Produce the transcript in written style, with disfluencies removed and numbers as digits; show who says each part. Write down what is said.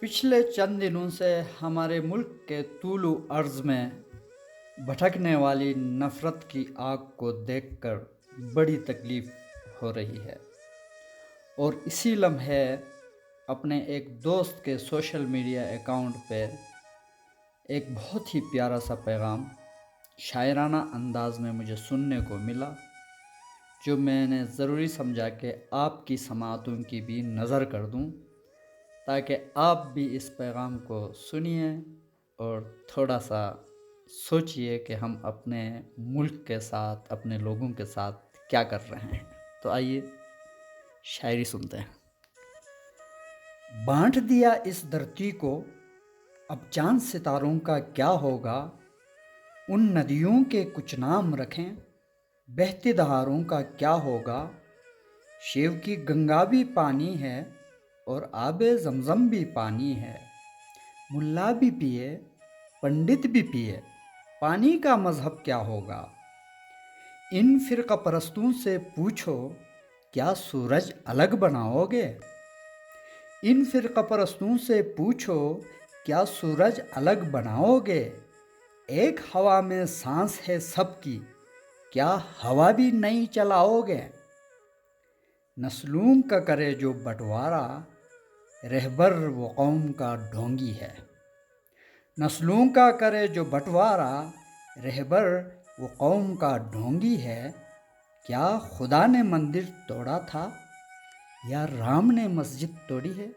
Speaker 1: پچھلے چند دنوں سے ہمارے ملک کے طول و عرض میں بھٹکنے والی نفرت کی آگ کو دیکھ کر بڑی تکلیف ہو رہی ہے، اور اسی لمحے اپنے ایک دوست کے سوشل میڈیا اکاؤنٹ پہ ایک بہت ہی پیارا سا پیغام شاعرانہ انداز میں مجھے سننے کو ملا، جو میں نے ضروری سمجھا کہ آپ کی سماعتوں کی بھی نظر کر دوں، تاکہ آپ بھی اس پیغام کو سنیے اور تھوڑا سا سوچئے کہ ہم اپنے ملک کے ساتھ، اپنے لوگوں کے ساتھ کیا کر رہے ہیں۔ تو آئیے شاعری سنتے ہیں۔ بانٹ دیا اس دھرتی کو، اب چاند ستاروں کا کیا ہوگا؟ ان ندیوں کے کچھ نام رکھیں، بہتی دھاروں کا کیا ہوگا؟ شیو کی گنگا بھی پانی ہے اور آب زمزم بھی پانی ہے، ملا بھی پیے پنڈت بھی پیے، پانی کا مذہب کیا ہوگا؟ ان فرقہ پرستوں سے پوچھو، کیا سورج الگ بناؤ گے؟ ان فرقہ پرستوں سے پوچھو، کیا سورج الگ بناؤ گے؟ ایک ہوا میں سانس ہے سب کی، کیا ہوا بھی نہیں چلاؤ گے؟ نسلوں کا کرے جو بٹوارا، رہبر وہ قوم کا ڈھونگی ہے۔ نسلوں کا کرے جو بٹوارا، رہبر وہ قوم کا ڈھونگی ہے۔ کیا خدا نے مندر توڑا تھا یا رام نے مسجد توڑی ہے؟